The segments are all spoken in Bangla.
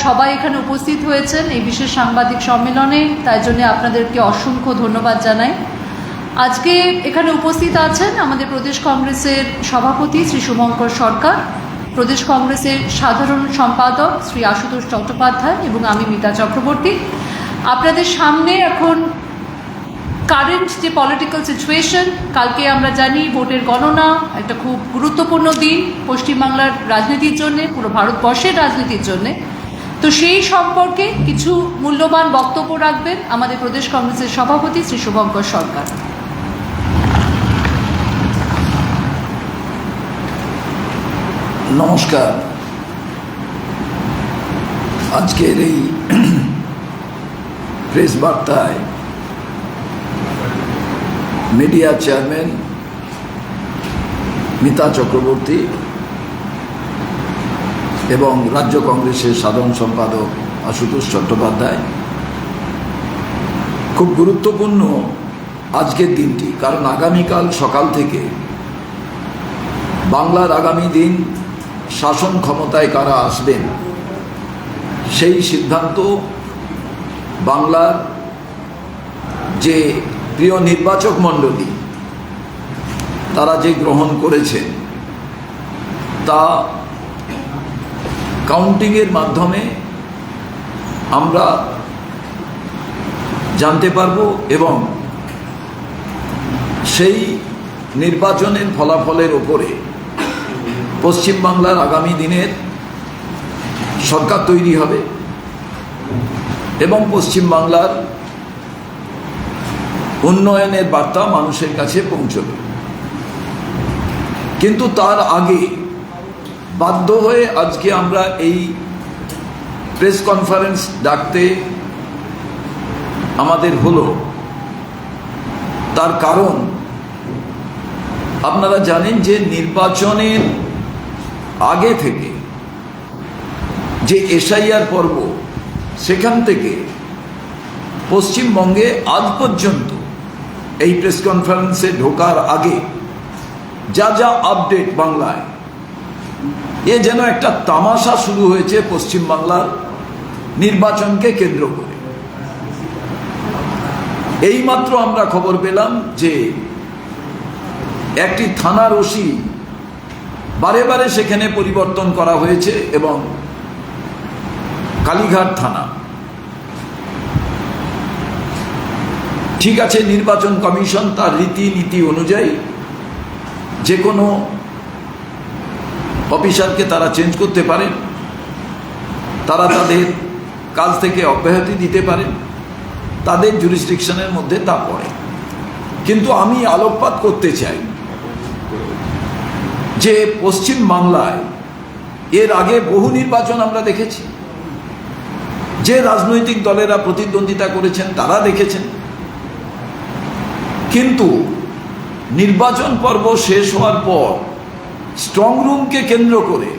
সবাই এখানে উপস্থিত হয়েছেন এই বিশেষ সাংবাদিক সম্মেলনে, তাই জন্য আপনাদেরকে অসংখ্য ধন্যবাদ জানাই। আজকে এখানে উপস্থিত আছেন আমাদের প্রদেশ কংগ্রেসের সভাপতি শ্রী শুভঙ্কর সরকার, প্রদেশ কংগ্রেসের সাধারণ সম্পাদক শ্রী আশুতোষ চট্টোপাধ্যায় এবং আমি মিতা চক্রবর্তী। আপনাদের সামনে এখন কারেন্ট যে পলিটিক্যাল সিচুয়েশন, কালকে আমরা জানি ভোটের গণনা, একটা খুব গুরুত্বপূর্ণ দিন পশ্চিমবাংলার রাজনীতির জন্যে, পুরো ভারতবর্ষের রাজনীতির জন্যে। তো সেই সম্পর্কে কিছু মূল্যবান বক্তব্য রাখবেন আমাদের প্রদেশ কংগ্রেসের সভাপতি শ্রী শুভঙ্কর সরকার। নমস্কার। আজকের এই প্রেস বার্তায় মিডিয়া চেয়ারম্যান মিতা চক্রবর্তী এবং রাজ্য কংগ্রেসের সাধারণ সম্পাদক আশুতোষ চট্টোপাধ্যায়, খুব গুরুত্বপূর্ণ আজকের দিনটি, কারণ আগামীকাল সকাল থেকে বাংলার আগামী দিন শাসন ক্ষমতায় কারা আসবেন সেই সিদ্ধান্ত বাংলার যে প্রিয় নির্বাচক মণ্ডলী তারা যে গ্রহণ করেছেন তা কাউন্টিংয়ের মাধ্যমে আমরা জানতে পারব এবং সেই নির্বাচনের ফলাফলের ওপরে পশ্চিমবাংলার আগামী দিনের সরকার তৈরি হবে এবং পশ্চিমবাংলার উন্নয়নের বার্তা মানুষের কাছে পৌঁছবে। কিন্তু তার আগে বাধ্য হয়ে আজকে আমরা এই প্রেস কনফারেন্স ডাকতে আমাদের হলো, তার কারণ আপনারা জানেন যে নির্বাচনের আগে থেকে যে এসআইআর পর্ব, সেখান থেকে পশ্চিমবঙ্গে আজ পর্যন্ত এই প্রেস কনফারেন্সে ঢোকার আগে যা যা আপডেট বাংলায়, এ যেন একটা তামাশা শুরু হয়েছে পশ্চিমবাংলার নির্বাচনকে কেন্দ্র করে। এইমাত্র আমরা খবর পেলাম যে একটি থানার ওসি বারে বারে সেখানে পরিবর্তন করা হয়েছে এবং কালীঘাট থানা, ঠিক আছে, নির্বাচন কমিশন তার রীতিনীতি অনুযায়ী যে কোনো অফিসারকে তারা চেঞ্জ করতে পারেন, তারা তাদের কাজ থেকে অব্যাহতি দিতে পারেন, তাদের জুরিসডিকশনের মধ্যে তা পড়ে। কিন্তু আমি আলোকপাত করতে চাই যে পশ্চিম বাংলায় এর আগে বহু নির্বাচন আমরা দেখেছি, যে রাজনৈতিক দলেরা প্রতিদ্বন্দ্বিতা করেছেন তারা দেখেছেন, কিন্তু নির্বাচন পর্ব শেষ হওয়ার পর স্ট্রং রুমকে কেন্দ্র করে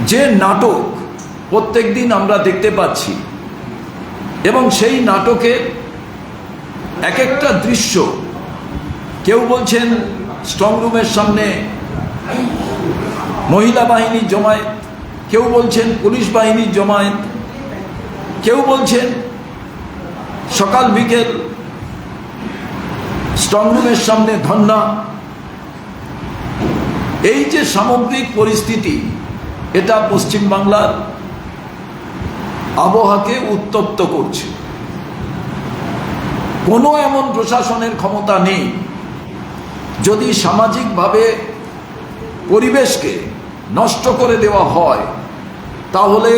যে নাটক প্রত্যেক দিন আমরা দেখতে পাচ্ছি এবং সেই নাটকের এক একটা দৃশ্য, কেউ বলছেন স্ট্রং রুমের সামনে মহিলা বাহিনীর জমায়েত, কেউ বলছেন পুলিশ বাহিনীর জমায়েত, কেউ বলছেন সকাল বিকেল স্ট্রং রুমের সামনে ধর্ণা। এই যে সামগ্রিক পরিস্থিতি, এটা পশ্চিমবাংলার আবহাওয়াকে উত্তপ্ত করছে। কোনো এমন প্রশাসনের ক্ষমতা নেই, যদি সামাজিকভাবে পরিবেশকে নষ্ট করে দেওয়া হয় তাহলে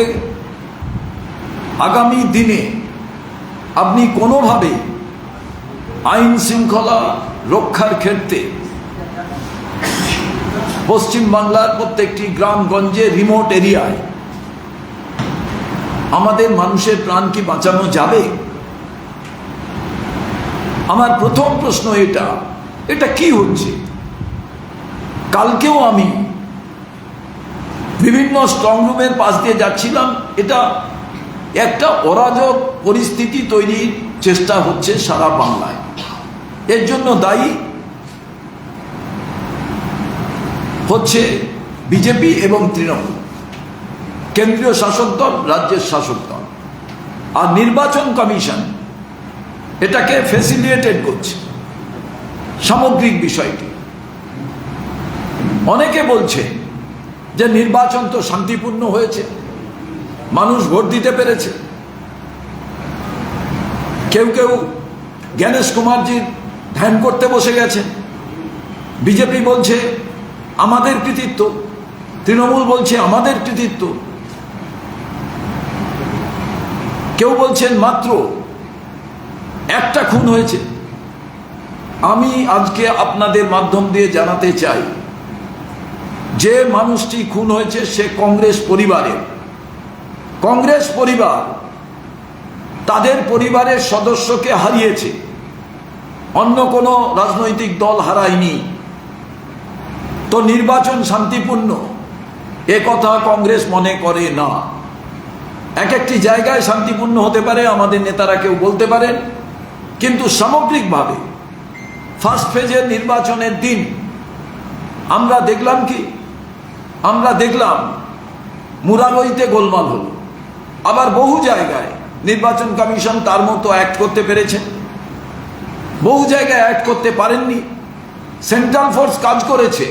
আগামী দিনে আপনি কোনোভাবে আইন শৃঙ্খলা রক্ষার ক্ষেত্রে পশ্চিমবাংলার প্রত্যেকটি গ্রামগঞ্জে, রিমোট এরিয়ায় আমাদের মানুষের প্রাণ কি বাঁচানো যাবে? আমার প্রথম প্রশ্ন এটা কি হচ্ছে? কালকেও আমি বিভিন্ন স্ট্রং রুমের পাশ দিয়ে যাচ্ছিলাম, এটা একটা অরাজক পরিস্থিতি তৈরির চেষ্টা হচ্ছে সারা বাংলায়। এর জন্য দায়ী হচ্ছে বিজেপি এবং তৃণমূল। কেন্দ্রীয় শাসক দল, রাজ্যের শাসক দল, আর নির্বাচন কমিশন এটাকে ফ্যাসিলিটেট করছে সামগ্রিক বিষয়টি। অনেকে বলছে যে নির্বাচন তো শান্তিপূর্ণ হয়েছে, মানুষ ভোট দিতে পেরেছে। কেউ কেউ জ্ঞানেশ কুমারজির ধ্যান করতে বসে গেছে। বিজেপি বলছে আমাদের কৃতিত্ব, তৃণমূল বলছে আমাদের কৃতিত্ব, কেউ বলছেন মাত্র একটা খুন হয়েছে। আমি আজকে আপনাদের মাধ্যম দিয়ে জানাতে চাই যে মানুষটি খুন হয়েছে সে কংগ্রেস পরিবারের। কংগ্রেস পরিবার তাদের পরিবারের সদস্যকে হারিয়েছে, অন্য কোনো রাজনৈতিক দল হারায়নি। তো নির্বাচন শান্তিপূর্ণ এ কথা কংগ্রেস মনে করে না। এক একটি জায়গায় শান্তিপূর্ণ হতে পারে, আমাদের নেতারা কেউ বলতে পারেন, কিন্তু সামগ্রিকভাবে ফার্স্ট ফেজের নির্বাচনের দিন আমরা দেখলাম কি? আমরা দেখলাম মুরারইতে গোলমাল হলো। আবার বহু জায়গায় নির্বাচন কমিশন তার মতো অ্যাক্ট করতে পেরেছে, বহু জায়গায় অ্যাক্ট করতে পারেননি। সেন্ট্রাল ফোর্স কাজ করেছে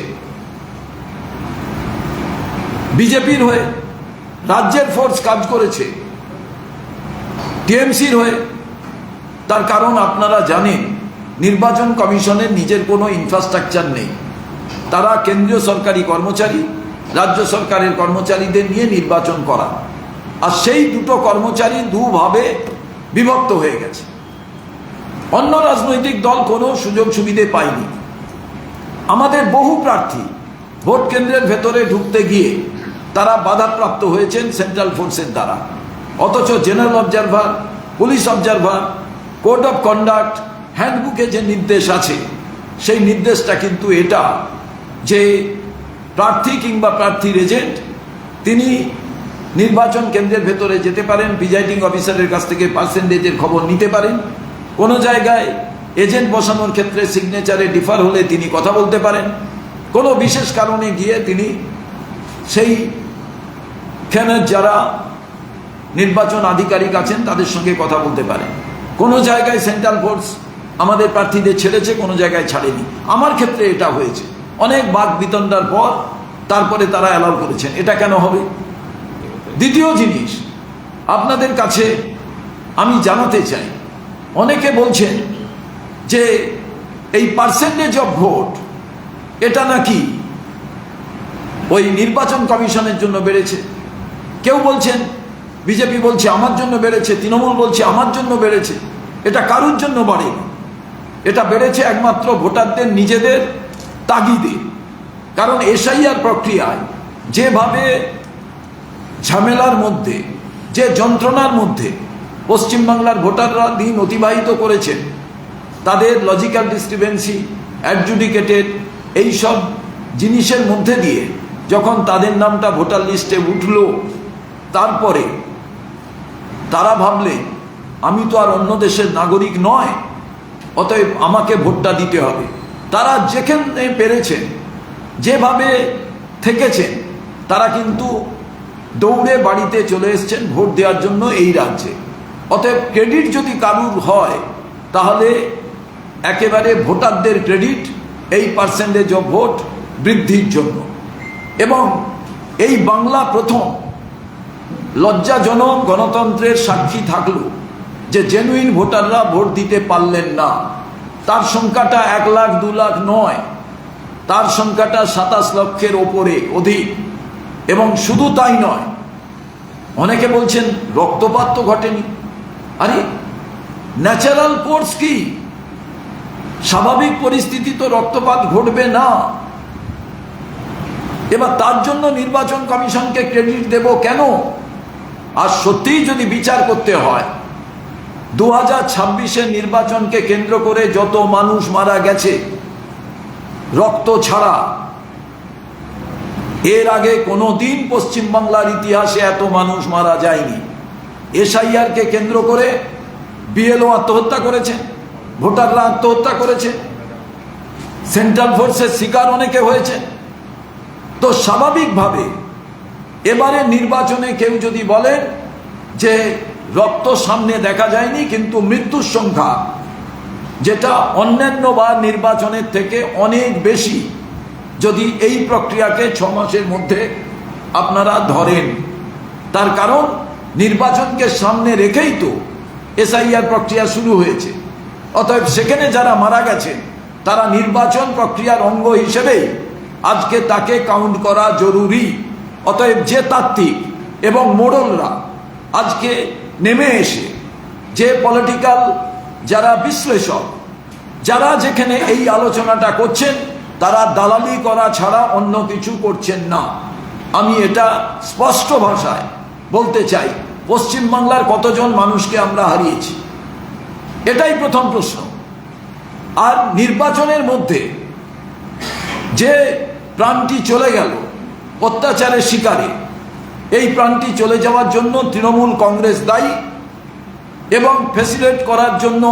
বিজেপির হয়ে, রাজ্যের ফোর্স কাজ করেছে টিএমসির হয়ে। তার কারণ আপনারা জানেন নির্বাচন কমিশনের নিজের কোনো ইনফ্রাস্ট্রাকচার নেই। তারা কেন্দ্রীয় সরকারি কর্মচারী, রাজ্য সরকারের কর্মচারীদের নিয়ে নির্বাচন করা, আর সেই দুটো কর্মচারী দুভাবে বিভক্ত হয়ে গেছে। অন্য রাজনৈতিক দল কোনো সুযোগ সুবিধে পায়নি। আমাদের বহু প্রার্থী ভোট কেন্দ্রের ভেতরে ঢুকতে গিয়ে তারা বাধাপ্রাপ্ত হয়েছেন সেন্ট্রাল ফোর্সের দ্বারা। অথচ general observer, police observer, code of conduct, হ্যান্ডবুকে যে নির্দেশ আছে সেই নির্দেশটা কিন্তু এটা যে প্রার্থী কিংবা প্রার্থীর এজেন্ট তিনি নির্বাচন কেন্দ্রের ভেতরে যেতে পারেন, প্রিজাইডিং অফিসারের কাছ থেকে পার্সেন্টেজের খবর নিতে পারেন। কোনো জায়গায় এজেন্ট বসানোর ক্ষেত্রে সিগনেচারে ডিফার হলে তিনি কথা বলতে পারেন। কোনো বিশেষ কারণে গিয়ে তিনি সেইখানে যারা নির্বাচন আধিকারিক আছেন তাদের সঙ্গে কথা বলতে পারেন। কোনো জায়গায় সেন্ট্রাল ফোর্স আমাদের প্রার্থীদের ছেড়েছে, কোনো জায়গায় ছাড়েনি। আমার ক্ষেত্রে এটা হয়েছে, অনেক বাক বিতণ্ডার পর তারপরে তারা অ্যালাউ করেছেন। এটা কেন হবে? দ্বিতীয় জিনিস আপনাদের কাছে আমি জানাতে চাই, অনেকে বলছেন যে এই পার্সেন্টেজ অফ ভোট এটা নাকি ওই নির্বাচন কমিশনের জন্য বেড়েছে। কেউ বলছেন, বিজেপি বলছে আমার জন্য বেড়েছে, তৃণমূল বলছে আমার জন্য বেড়েছে। এটা কারুর জন্য বাড়েনি, এটা বেড়েছে একমাত্র ভোটারদের নিজেদের তাগিদে। কারণ এসআইআর প্রক্রিয়ায় যেভাবে ঝামেলার মধ্যে, যে যন্ত্রণার মধ্যে পশ্চিমবাংলার ভোটাররা দিন অতিবাহিত করেছেন, তাদের লজিক্যাল ডিসক্রিপেন্সি, অ্যাডজুডিকেটেড এইসব জিনিসের মধ্যে দিয়ে যখন তাদের নামটা ভোটার লিস্টে উঠল, তারপরে তারা ভাবলেন আমি তো আর অন্য দেশের নাগরিক নয়, অতএব আমাকে ভোটটা দিতে হবে। তারা যেখানে পেরেছেন, যেভাবে থেকেছেন, তারা কিন্তু দৌড়ে বাড়িতে চলে এসছেন ভোট দেওয়ার জন্য এই রাজ্যে। অতএব ক্রেডিট যদি কারুর হয় তাহলে একেবারে ভোটারদের ক্রেডিট এই পার্সেন্টেজ অফ ভোট বৃদ্ধির জন্য। এবং এই বাংলা প্রথম লজ্জাজনক গণতন্ত্রের সাক্ষী থাকলো যে জেনুইন ভোটাররা ভোট দিতে পারলেন না। তার সংখ্যাটা 1 লাখ 2 লাখ নয়, তার সংখ্যাটা 27 লক্ষের ওপরে অধিক। এবং শুধু তাই নয়, অনেকে বলছেন রক্তপাত তো ঘটেনি। আরে ন্যাচারাল কোর্স কি? স্বাভাবিক পরিস্থিতি তো রক্তপাত ঘটবে না। এবার তার জন্য নির্বাচন কমিশনকে ক্রেডিট দেব কেন? আর সত্যিই যদি বিচার করতে হয়, 2026-এর নির্বাচনকে কেন্দ্র করে যত মানুষ মারা গেছে রক্ত ছাড়া, এর আগে কোনো দিন পশ্চিমবাংলার ইতিহাসে এত মানুষ মারা যায়নি। এসআইআরকে কেন্দ্র করে বিএলও আত্মহত্যা করেছে, ভোটাররা আত্মহত্যা করেছে, সেন্ট্রাল ফোর্সের শিকার অনেকে হয়েছে। তো স্বাভাবিকভাবে এবারে নির্বাচনে কেউ যদি বলেন যে রক্ত সামনে দেখা যায়নি কিন্তু মৃত্যুর সংখ্যা যেটা অন্যান্য বার নির্বাচনের থেকে অনেক বেশি, যদি এই প্রক্রিয়াকে 6 মাসের মধ্যে আপনারা ধরেন, তার কারণ নির্বাচনকে সামনে রেখেই তো এসআইআর প্রক্রিয়া শুরু হয়েছে। অতএব সেখানে যারা মারা গেছেন তারা নির্বাচন প্রক্রিয়ার অঙ্গ হিসেবেই আজকে তাকে কাউন্ট করা জরুরি। অতএব যে তাত্ত্বিক এবং মোড়লরা আজকে নেমে এসে, যে পলিটিক্যাল যারা বিশ্লেষক, যারা যেখানে এই আলোচনাটা করছেন, তারা দালালি করা ছাড়া অন্য কিছু করছেন না। আমি এটা স্পষ্ট ভাষায় বলতে চাই। পশ্চিমবাংলার কতজন মানুষকে আমরা হারিয়েছি, এটাই প্রথম প্রশ্ন। আর নির্বাচনের মধ্যে যে প্রাণটি চলে গেল অত্যাচারের শিকারে, এই প্রাণটি চলে যাওয়ার জন্য তৃণমূল কংগ্রেস দায়ী এবং ফ্যাসিলিটেট করার জন্য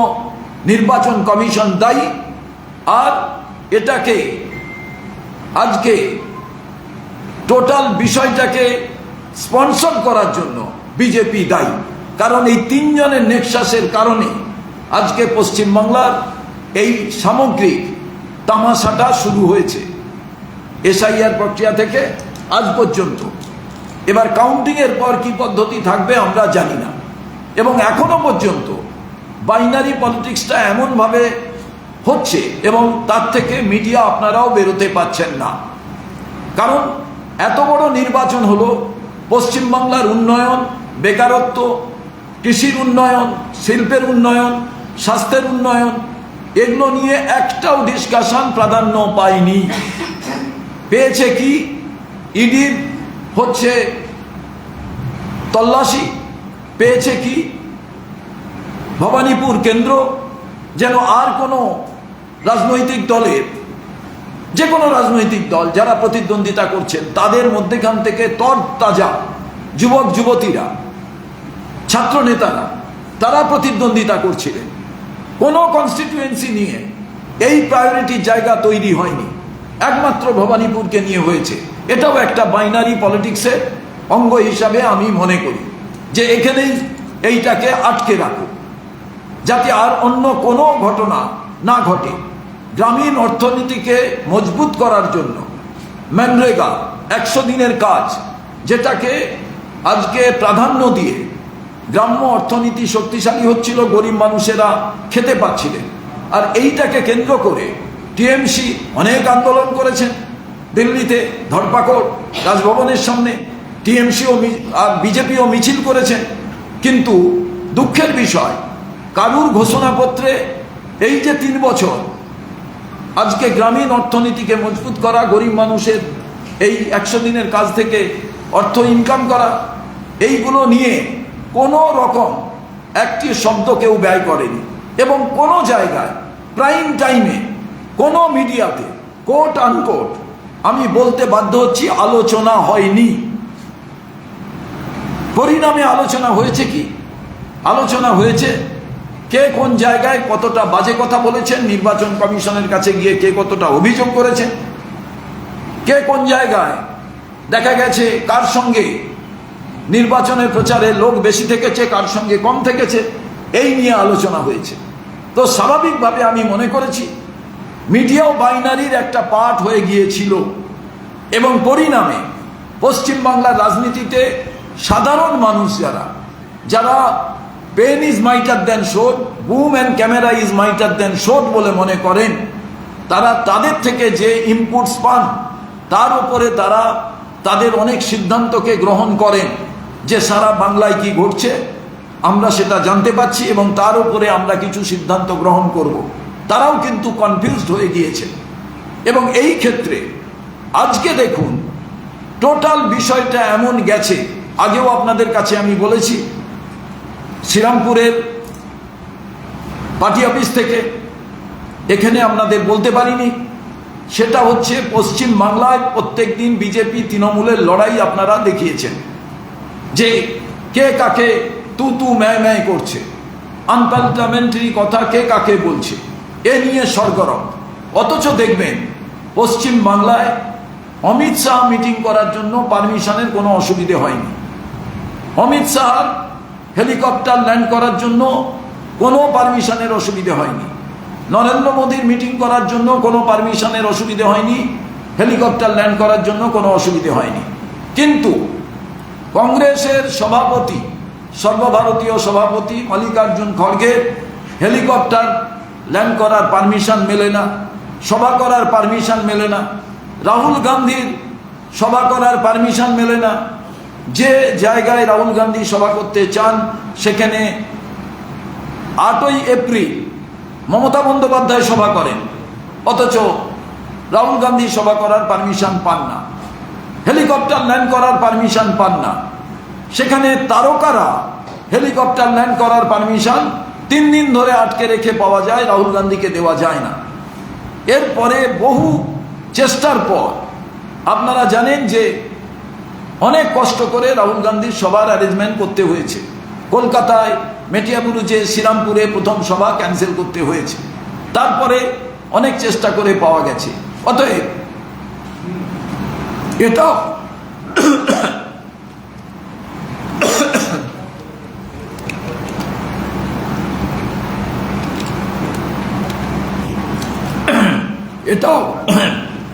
নির্বাচন কমিশন দায়ী। আর এটাকে আজকে টোটাল বিষয়টাকে স্পন্সর করার জন্য বিজেপি দায়ী। কারণ এই তিনজনের নেক্সাসের কারণে আজকে পশ্চিমবাংলার এই সামগ্রিক তামাশাটা শুরু হয়েছে এসআইআর প্রক্রিয়া থেকে আজ পর্যন্ত। এবার কাউন্টিংয়ের পর কি পদ্ধতি থাকবে আমরা জানি না। এবং এখনো পর্যন্ত বাইনারি পলিটিক্সটা এমনভাবে হচ্ছে এবং তার থেকে মিডিয়া আপনারাও বেরোতে পাচ্ছেন না। কারণ এত বড় নির্বাচন হলো, পশ্চিমবাংলার উন্নয়ন, বেকারত্ব, কৃষির উন্নয়ন, শিল্পের উন্নয়ন, স্বাস্থ্যের উন্নয়ন, এগুলো নিয়ে একটাও ডিসকাশন প্রাধান্য পায়নি। পেয়েছে কি? ইডির হচ্ছে তল্লাশি, পেয়েছে কি ভবানীপুর কেন্দ্র, যেন আর কোনো রাজনৈতিক দলের, যে কোনো রাজনৈতিক দল যারা প্রতিদ্বন্দ্বিতা করছেন তাদের মধ্যেখান থেকে তরতাজা যুবক যুবতীরা, ছাত্র নেতারা, তারা প্রতিদ্বন্দ্বিতা করছিলেন। কোনো কনস্টিটিউয়েন্সি নিয়ে এই প্রায়োরিটির জায়গা তৈরি হয়নি, একমাত্র ভবানীপুরকে নিয়ে হয়েছে। এটাও একটা বাইনারি পলিটিক্সের অঙ্গ হিসাবে আমি মনে করি যে এখানেই এইটাকে আটকে রাখো, যাতে আর অন্য কোনো ঘটনা না ঘটে। গ্রামীণ অর্থনীতিকে মজবুত করার জন্য ম্যানরেগা 100 দিনের কাজ, যেটাকে আজকে প্রাধান্য দিয়ে গ্রাম্য অর্থনীতি শক্তিশালী হচ্ছিল, গরিব মানুষেরা খেতে পাচ্ছিলেন। আর এইটাকে কেন্দ্র করে টিএমসি অনেক আন্দোলন করেছেন, দিল্লিতে ধরপাকড়, রাজভবনের সামনে টিএমসি ও বিজেপিও মিছিল করেছেন। কিন্তু দুঃখের বিষয়, কারুর ঘোষণাপত্রে এই যে 3 বছর আজকে গ্রামীণ অর্থনীতিকে মজবুত করা, গরিব মানুষের এই 100 দিনের কাজ থেকে অর্থ ইনকাম করা, এইগুলো নিয়ে কোনো রকম একটি শব্দ কেউ ব্যয় করেনি। এবং কোনো জায়গায় প্রাইম টাইমে কোনো মিডিয়াতে কোট আনকোট আমি বলতে বাধ্য হচ্ছি আলোচনা হয়নি। পরিণামে আলোচনা হয়েছে কি? আলোচনা হয়েছে কে কোন জায়গায় কতটা বাজে কথা বলেছেন, নির্বাচন কমিশনের কাছে গিয়ে কে কতটা অভিযোগ করেছেন, কে কোন জায়গায় দেখা গেছে কার সঙ্গে নির্বাচনের প্রচারে লোক বেশি থেকেছে, কার সঙ্গে কম থেকেছে, এই নিয়ে আলোচনা হয়েছে। তো স্বাভাবিকভাবে আমি মনে করেছি মিডিয়াও বাইনারির একটা পার্ট হয়ে গিয়েছিল। এবং পরিণামে পশ্চিমবাংলার রাজনীতিতে সাধারণ মানুষ যারা pen is mightier than sword, boom and camera is mightier than sword বলে মনে করেন, তারা তাদের থেকে যে ইনপুটস পান তার উপরে তারা তাদের অনেক সিদ্ধান্তকে গ্রহণ করেন যে সারা বাংলায় কি ঘটছে আমরা সেটা জানতে পাচ্ছি এবং তার উপরে আমরা কিছু সিদ্ধান্ত গ্রহণ করব। তারাও কিন্তু কনফিউজড হয়ে গিয়েছে। এবং এই ক্ষেত্রে আজকে দেখুন টোটাল বিষয়টা এমন গেছে, আগেও আপনাদের কাছে আমি বলেছি, শ্রীরামপুরের পার্টি অফিস থেকে এখানে আপনাদের বলতে পারিনি, সেটা হচ্ছে পশ্চিম বাংলায় প্রত্যেক দিন বিজেপি তৃণমূলের লড়াই আপনারা দেখিয়েছেন যে কে কাকে তু তু ম্যায় ম্যায় করছে, আনপার্লামেন্টারি কথা কে কাকে বলছে, এ নিয়ে সরগরম। অথচ দেখবেন পশ্চিম বাংলায় অমিত শাহ মিটিং করার জন্য পারমিশনের কোনো অসুবিধে হয়নি। অমিত শাহর হেলিকপ্টার ল্যান্ড করার জন্য কোনো পারমিশনের অসুবিধে হয়নি। নরেন্দ্র মোদীর মিটিং করার জন্য কোনো পারমিশনের অসুবিধে হয়নি। হেলিকপ্টার ল্যান্ড করার জন্য কোনো অসুবিধে হয়নি। কিন্তু কংগ্রেসের সভাপতি, সর্বভারতীয় সভাপতি মল্লিকার্জুন খড়গের হেলিকপ্টার ল্যান্ড করার পারমিশন মেলে না, সভা করার পারমিশন মেলে না। রাহুল গান্ধীর সভা করার পারমিশন মেলে না। যে জায়গায় রাহুল গান্ধী সভা করতে চান সেখানে 8ই এপ্রিল মমতা বন্দ্যোপাধ্যায় সভা করেন, অথচ রাহুল গান্ধী সভা করার পারমিশন পান না, হেলিকপ্টার ল্যান্ড করার পারমিশন পান না। সেখানে তারকারা হেলিকপ্টার ল্যান্ড করার পারমিশন 3 দিন ধরে আটকে রেখে পাওয়া যায়, রাহুল গান্ধীকে দেওয়া যায় না। এরপরে বহু চেষ্টার পর আপনারা জানেন যে অনেক কষ্ট করে রাহুল গান্ধীর সভার অ্যারেঞ্জমেন্ট করতে হয়েছে। কলকাতায় মেটিয়াবুরুজে, শ্রীরামপুরে প্রথম সভা ক্যান্সেল করতে হয়েছে, তারপরে অনেক চেষ্টা করে পাওয়া গেছে। অতএব এটাও এটাও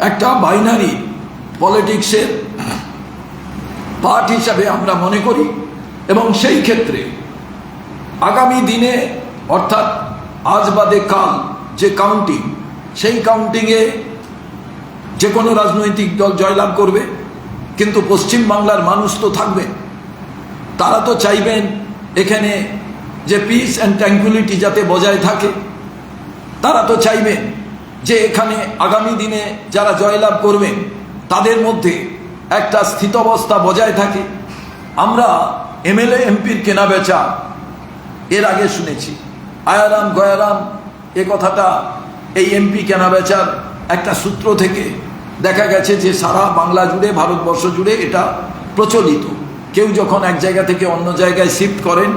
একটা বাইনারি পলিটিক্সের পার্ট হিসাবে আমরা মনে করি। এবং সেই ক্ষেত্রে আগামী দিনে অর্থাৎ আজ বাদে কাল যে কাউন্টিং, সেই কাউন্টিংয়ে যে কোনো রাজনৈতিক দল জয়লাভ করবে, কিন্তু পশ্চিমবাংলার মানুষ তো থাকবে, তারা তো চাইবেন এখানে যে পিস অ্যান্ড ট্র্যাঙ্কুইলিটি যাতে বজায় থাকে। তারা তো চাইবেন যে এখানে আগামী দিনে যারা জয়লাভ করবেন তাদের মধ্যে একটা স্থিতাবস্থা বজায় থাকে। আমরা এমএলএ এমপির কেনা বেচা এর আগে শুনেছি, আয়ারাম গয়ারাম এ কথাটা এই এমপি কেনা বেচার একটা সূত্র থেকে দেখা গেছে যে সারা বাংলা জুড়ে, ভারতবর্ষ জুড়ে এটা প্রচলিত। কেউ যখন এক জায়গা থেকে অন্য জায়গায় শিফট করেন,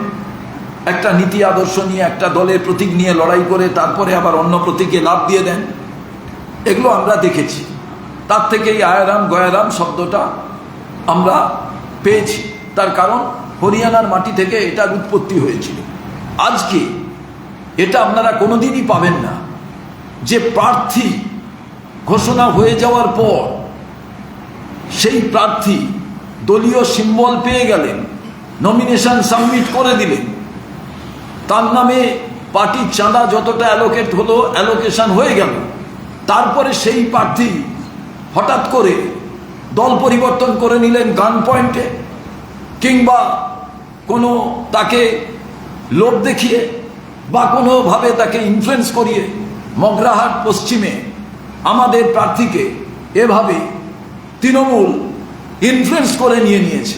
একটা নীতি আদর্শ নিয়ে, একটা দলের প্রতীক নিয়ে লড়াই করে তারপরে আবার অন্য প্রতীকে লাভ দিয়ে দেন, এগুলো আমরা দেখেছি। তার থেকেই আয়ারাম গয়ারাম শব্দটা আমরা পেয়েছি। তার কারণ হরিয়ানার মাটি থেকে এটার উৎপত্তি হয়েছিল। আজকে এটা আপনারা কোনোদিনই পাবেন না যে প্রার্থী ঘোষণা হয়ে যাওয়ার পর সেই প্রার্থী দলীয় সিম্বল পেয়ে গেলেন, নমিনেশন সাবমিট করে দিলেন, তার নামে পার্টির চাঁদা যতটা অ্যালোকেট হলো অ্যালোকেশন হয়ে গেল, তারপরে সেই প্রার্থী হঠাৎ করে দল পরিবর্তন করে নিলেন গান পয়েন্টে, কিংবা কোনো তাকে লোভ দেখিয়ে বা কোনোভাবে তাকে ইনফ্লুয়েন্স করিয়ে মগরাহাট পশ্চিমে আমাদের প্রার্থীকে এভাবে তৃণমূল ইনফ্লুয়েন্স করে নিয়েছে।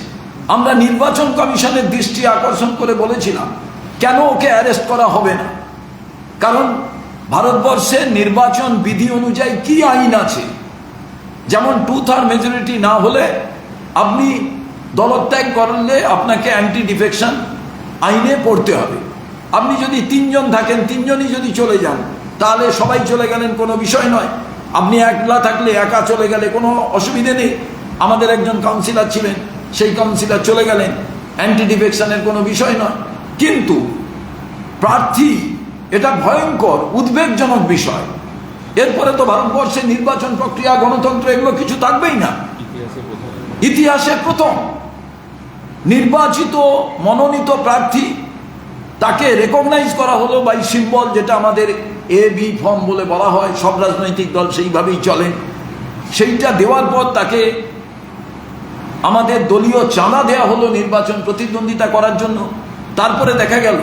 আমরা নির্বাচন কমিশনের দৃষ্টি আকর্ষণ করে বলেছিলাম কেন ওকে অ্যারেস্ট করা হবে না, কারণ ভারতবর্ষে নির্বাচন বিধি অনুযায়ী কি আইন আছে, যেমন 2/3 মেজরিটি না হলে আপনি দলত্যাগ করলে আপনাকে অ্যান্টি ডিফেকশন আইনে পড়তে হবে। আপনি যদি 3 জন থাকেন, 3 জনই যদি চলে যান, তাহলে সবাই চলে গেলেন, কোনো বিষয় নয়। আপনি একলা থাকলে একা চলে গেলে কোনো অসুবিধে নেই। আমাদের একজন কাউন্সিলর ছিলেন, সেই কাউন্সিলর চলে গেলেন, অ্যান্টি ডিফেকশনের কোনো বিষয় নয়। কিন্তু প্রার্থী, এটা ভয়ঙ্কর উদ্বেগজনক বিষয়। এরপরে তো ভারতবর্ষের নির্বাচন প্রক্রিয়া, গণতন্ত্র এগুলো কিছু থাকবেই না। ইতিহাসে প্রথম নির্বাচিত মনোনীত প্রার্থী তাকে রেকগনাইজ করা হলো বাই সিম্বল, যেটা আমাদের AB ফর্ম বলে বলা হয়, সব রাজনৈতিক দল সেইভাবেই চলেন। সেইটা দেওয়ার পর তাকে আমাদের দলীয় চাঁদা দেওয়া হলো নির্বাচন প্রতিদ্বন্দ্বিতা করার জন্য। তারপরে দেখা গেল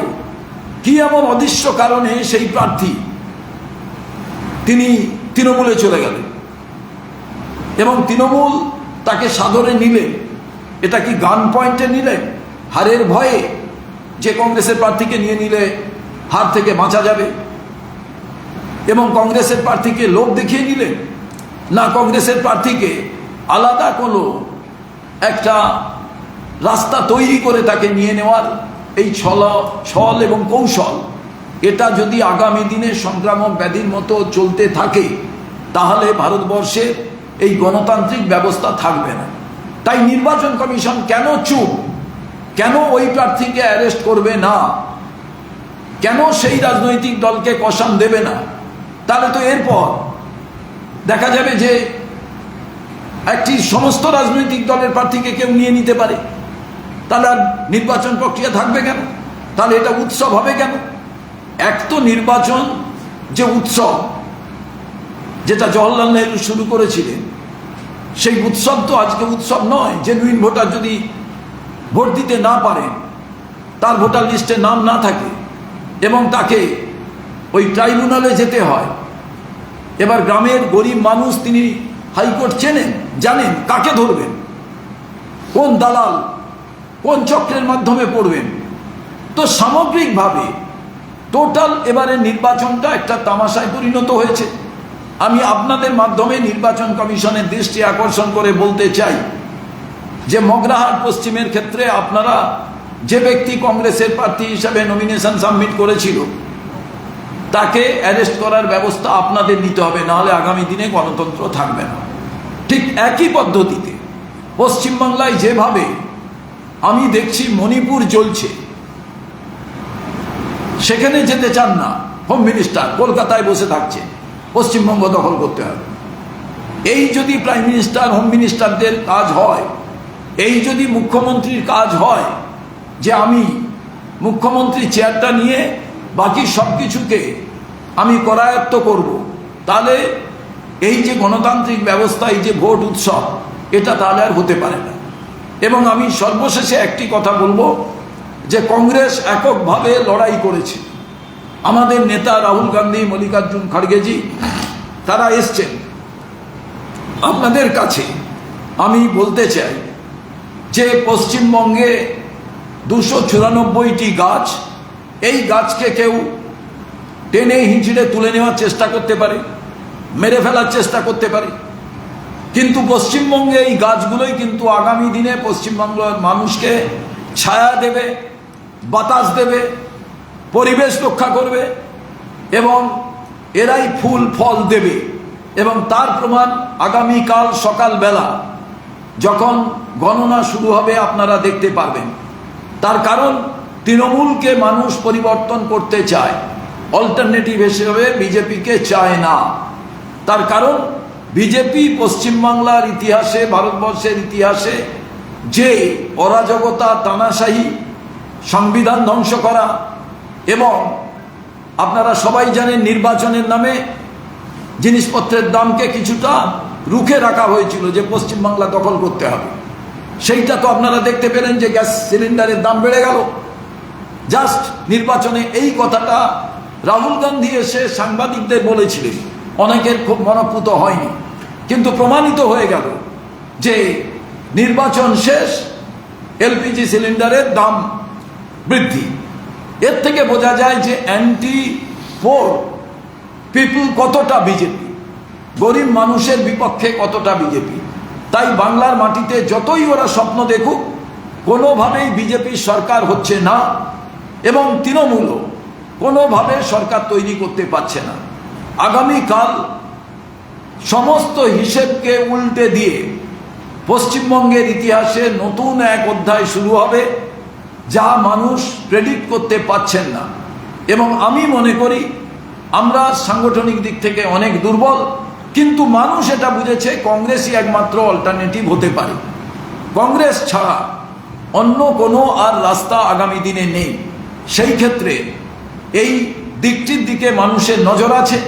কি এমন অদৃশ্য কারণে সেই প্রার্থী তিনি তৃণমূলে চলে গেলেন এবং তৃণমূল তাকে সাদরে নিলেন। এটা কি গান পয়েন্টে নিলেন, হারের ভয়ে, যে কংগ্রেসের প্রার্থীকে নিয়ে নিলে হার থেকে বাঁচা যাবে, এবং কংগ্রেসের প্রার্থীকে লোভ দেখিয়ে নিলেন, না কংগ্রেসের প্রার্থীকে আলাদা কোনো একটা রাস্তা তৈরি করে তাকে নিয়ে নেওয়ার এই ছল এবং কৌশল, এটা যদি আগামী দিনে সংক্রামক ব্যাধির মতো চলতে থাকে তাহলে ভারতবর্ষের এই গণতান্ত্রিক ব্যবস্থা থাকবে না। তাই নির্বাচন কমিশন কেন চুপ, কেন ওই প্রার্থীকে অ্যারেস্ট করবে না, কেন সেই রাজনৈতিক দলকে কসান দেবে না? তাহলে তো এরপর দেখা যাবে যে একটি সমস্ত রাজনৈতিক দলের প্রার্থীকে কেউ নিয়ে নিতে পারে। তাহলে আর নির্বাচন প্রক্রিয়া থাকবে কেন? তাহলে এটা উৎসব হবে কেন? এক তো নির্বাচন যে উৎসব, যেটা জওহরলাল নেহরু শুরু করেছিলেন, সেই উৎসব তো আজকে উৎসব নয়। জেনুইন ভোটার যদি ভোট দিতে না পারেন, তার ভোটার লিস্টে নাম না থাকে এবং তাকে ওই ট্রাইব্যুনালে যেতে হয়, এবার গ্রামের গরিব মানুষ, তিনি হাইকোর্ট চেনেন, জানেন কাকে ধরবেন, কোন দালাল কোন চক্রের মাধ্যমে পড়বেন। তো সামগ্রিকভাবে টোটাল এবারে নির্বাচনটা একটা তামাশায় পরিণত হয়েছে। আমি আপনাদের মাধ্যমে নির্বাচন কমিশনের দৃষ্টি আকর্ষণ করে বলতে চাই যে মগরাহাট পশ্চিমের ক্ষেত্রে আপনারা যে ব্যক্তি কংগ্রেসের প্রার্থী হিসাবে নমিনেশন সাবমিট করেছিল, তাকে অ্যারেস্ট করার ব্যবস্থা আপনাদের নিতে হবে, নাহলে আগামী দিনে গণতন্ত্র থাকবে না। ঠিক একই পদ্ধতিতে পশ্চিমবাংলায় যেভাবে আমি দেখছি মণিপুর জ্বলছে, সেখানে যেতে চান না হোম মিনিস্টার, কলকাতায় বসে থাকছে, পশ্চিমবঙ্গ দখল করতে হবে। এই যদি প্রাইম মিনিস্টার হোম মিনিস্টারদের কাজ হয়, এই যদি মুখ্যমন্ত্রীর কাজ হয় যে আমি মুখ্যমন্ত্রী চেয়ারটা নিয়ে বাকি সব কিছুকে আমি করায়ত্ত করব, তাহলে এই যে গণতান্ত্রিক ব্যবস্থা, এই যে ভোট উৎসব, এটা তাহলে আর হতে পারে না। এবং আমি সর্বশেষে একটি কথা বলবো যে কংগ্রেস এককভাবে লড়াই করেছে। আমাদের নেতা রাহুল গান্ধী, মল্লিকার্জুন খড়গেজি, তারা এসছেন আপনাদের কাছে। আমি বলতে চাই যে পশ্চিমবঙ্গে 294টি গাছ, এই গাছকে কেউ টেনে হিঁচড়ে তুলে নেওয়ার চেষ্টা করতে পারে, মেরে ফেলার চেষ্টা করতে পারে, কিন্তু পশ্চিমবঙ্গে এই গাছগুলোই কিন্তু আগামী দিনে পশ্চিমবাংলার মানুষকে ছায়া দেবে, বাতাস দেবে, পরিবেশ রক্ষা করবে এবং এরাই ফুল ফল দেবে। এবং তার প্রমাণ আগামীকাল সকালবেলা যখন গণনা শুরু হবে আপনারা দেখতে পারবেন। তার কারণ তৃণমূলকে মানুষ পরিবর্তন করতে চায়, অল্টারনেটিভ হিসেবে বিজেপিকে চায় না। তার কারণ বিজেপি পশ্চিমবাংলার ইতিহাসে, ভারতবর্ষের ইতিহাসে যে অরাজকতা, তানাশাহি, সংবিধান ধ্বংস করা এবং আপনারা সবাই জানেন নির্বাচনের নামে জিনিসপত্রের দামকে কিছুটা রুখে রাখা হয়েছিল যে পশ্চিমবাংলা দখল করতে হবে, সেইটা তো আপনারা দেখতে পেলেন যে গ্যাস সিলিন্ডারের দাম বেড়ে গেল। জাস্ট নির্বাচনে এই কথাটা রাহুল গান্ধী এসে সাংবাদিকদের বলেছিলেন, অনেকের খুব মনঃপুত হয়নি, কিন্তু প্রমাণিত হয়ে গেল যে নির্বাচন শেষ, এলপিজি সিলিন্ডারের দাম বৃদ্ধি। এর থেকে বোঝা যায় যে অ্যান্টি পোর পিপল কতটা বিজেপি, গরিব মানুষের বিপক্ষে কতটা বিজেপি। তাই বাংলার মাটিতে যতই ওরা স্বপ্ন দেখুক, কোনোভাবেই বিজেপির সরকার হচ্ছে না এবং তৃণমূলও কোনোভাবে সরকার তৈরি করতে পারছে না। আগামীকাল সমস্ত হিসেবকে উল্টে দিয়ে পশ্চিমবঙ্গের ইতিহাসে নতুন এক অধ্যায় শুরু হবে, যা মানুষ প্রেডিক্ট করতে পারছেন না। এবং আমি মনে করি আমরা সাংগঠনিক দিক থেকে অনেক দুর্বল, কিন্তু মানুষ এটা বুঝেছে কংগ্রেসই একমাত্র অল্টারনেটিভ হতে পারে। কংগ্রেস ছাড়া অন্য কোনো আর রাস্তা আগামী দিনে নেই। সেই ক্ষেত্রে এই দিকটির দিকে মানুষের নজর আছে।